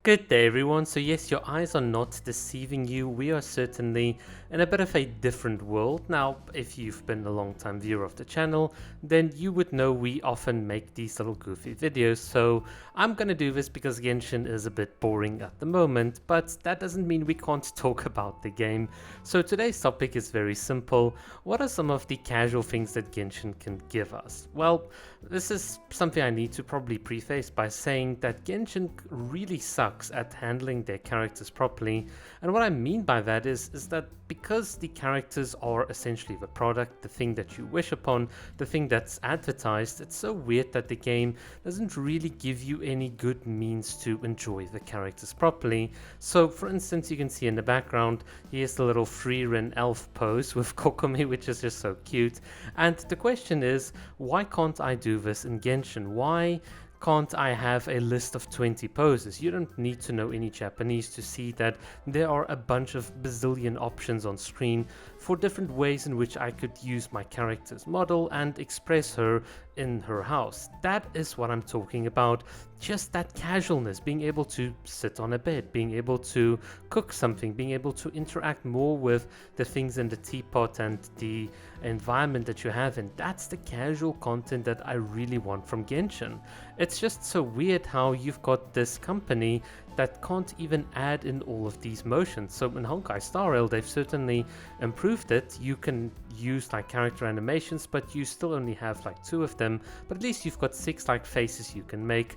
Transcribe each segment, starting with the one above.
Good day, everyone. So, yes, your eyes are not deceiving you. We are certainly in a bit of a different world. Now, if you've been a long time viewer of the channel, then you would know we often make these little goofy videos. So, I'm gonna do this because Genshin is a bit boring at the moment, but that doesn't mean we can't talk about the game. So, today's topic is very simple. What are some of the casual things that Genshin can give us? Well, this is something I need to probably preface by saying that Genshin really sucks at handling their characters properly. And what I mean by that is that because the characters are essentially the product, the thing that you wish upon, the thing that's advertised, it's so weird that the game doesn't really give you any good means to enjoy the characters properly. So for instance, you can see in the background, here's the little Frieren elf pose with Kokomi, which is just so cute. And the question is, why can't I do this in Genshin? Why can't I have a list of 20 poses? You don't need to know any Japanese to see that there are a bunch of bazillion options on screen for different ways in which I could use my character's model and express her in her house. That is what I'm talking about. Just that casualness, being able to sit on a bed, being able to cook something, being able to interact more with the things in the teapot and the environment that you have, and that's the casual content that I really want from Genshin. It's just so weird how you've got this company that can't even add in all of these motions. So in Honkai Star Rail, they've certainly improved it. You can use like character animations, but you still only have like 2 of them. But at least you've got 6 like faces you can make.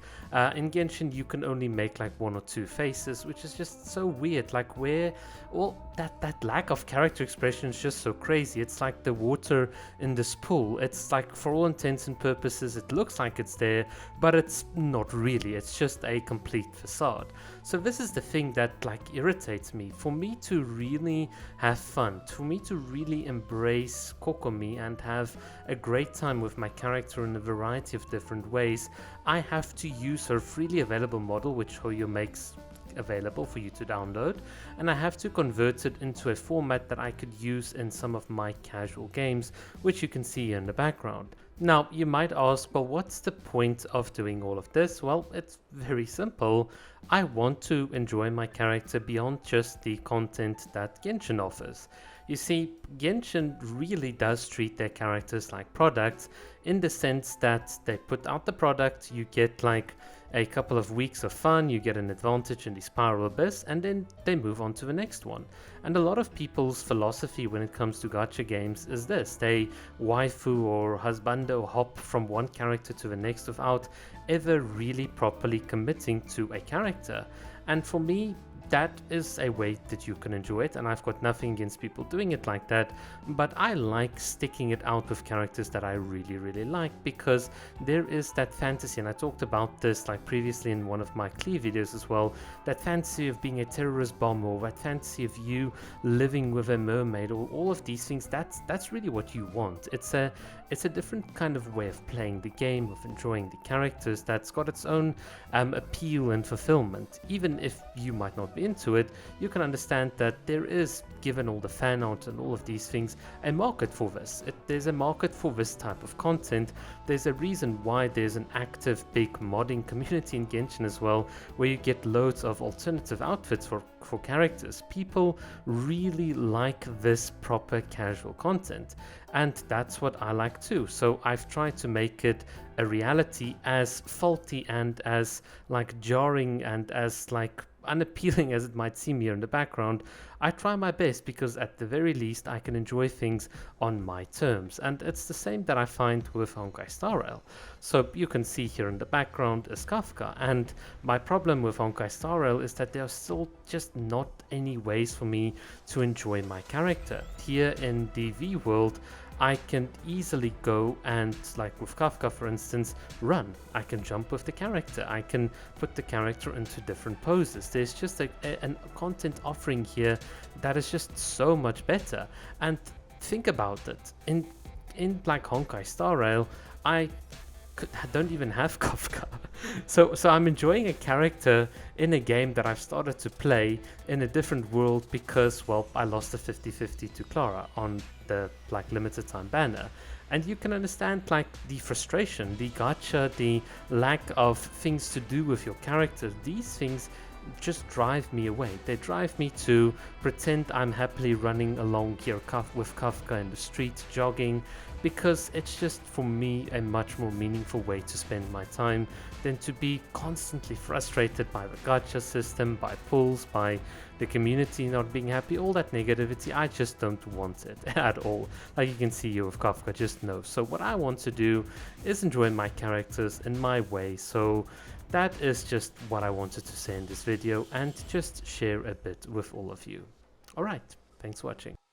In Genshin, you can only make like 1 or 2 faces, which is just so weird. Like where, well, that lack of character expression is just so crazy. It's like the water in this pool. It's like for all intents and purposes, it looks like it's there, but it's not really. It's just a complete facade. So this is the thing that like irritates me. For me to really have fun, for me to really embrace Kokomi and have a great time with my character in a variety of different ways, I have to use her freely available model, which Hoyo makes available for you to download, and I have to convert it into a format that I could use in some of my casual games, which you can see here in the background. Now, you might ask, well, what's the point of doing all of this? Well, it's very simple. I want to enjoy my character beyond just the content that Genshin offers. You see, Genshin really does treat their characters like products in the sense that they put out the product, you get like a couple of weeks of fun, you get an advantage in the Spiral Abyss, and then they move on to the next one. And a lot of people's philosophy when it comes to gacha games is this: they waifu or husbando hop from one character to the next without ever really properly committing to a character. And for me, that is a way that you can enjoy it, and I've got nothing against people doing it like that, but I like sticking it out with characters that I really like, because there is that fantasy, and I talked about this like previously in one of my Clee videos as well, that fantasy of being a terrorist bomb, or that fantasy of you living with a mermaid, or all of these things. That's really what you want. It's a different kind of way of playing the game, of enjoying the characters, that's got its own appeal and fulfillment. Even if you might not be into it, you can understand that there is, given all the fan art and all of these things, a market for this. There's a market for this type of content. There's a reason why there's an active big modding community in Genshin as well, where you get loads of alternative outfits for characters. People really like this proper casual content, and that's what I like too. So I've tried to make it a reality, as faulty and as like jarring and as like unappealing as it might seem here in the background. I try my best, because at the very least I can enjoy things on my terms, and it's the same that I find with Honkai Star Rail. So you can see here in the background is Kafka, and my problem with Honkai Star Rail is that there are still just not any ways for me to enjoy my character. Here in the V world, I can easily go and, like with Kafka for instance, run. I can jump with the character. I can put the character into different poses. There's just a content offering here that is just so much better. And think about it. In like Honkai Star Rail, I don't even have Kafka. So I'm enjoying a character in a game that I've started to play in a different world because, well, I lost a 50-50 to Clara on the like limited time banner. And you can understand like the frustration, the gacha, the lack of things to do with your character. These things just drive me away. They drive me to pretend I'm happily running along here with Kafka in the street, jogging, because it's just for me a much more meaningful way to spend my time than to be constantly frustrated by the gacha system, by pulls, by the community not being happy, all that negativity. I just don't want it at all. Like you can see here with Kafka, just no. So what I want to do is enjoy my characters in my way. So that is just what I wanted to say in this video and just share a bit with all of you. Alright, thanks for watching.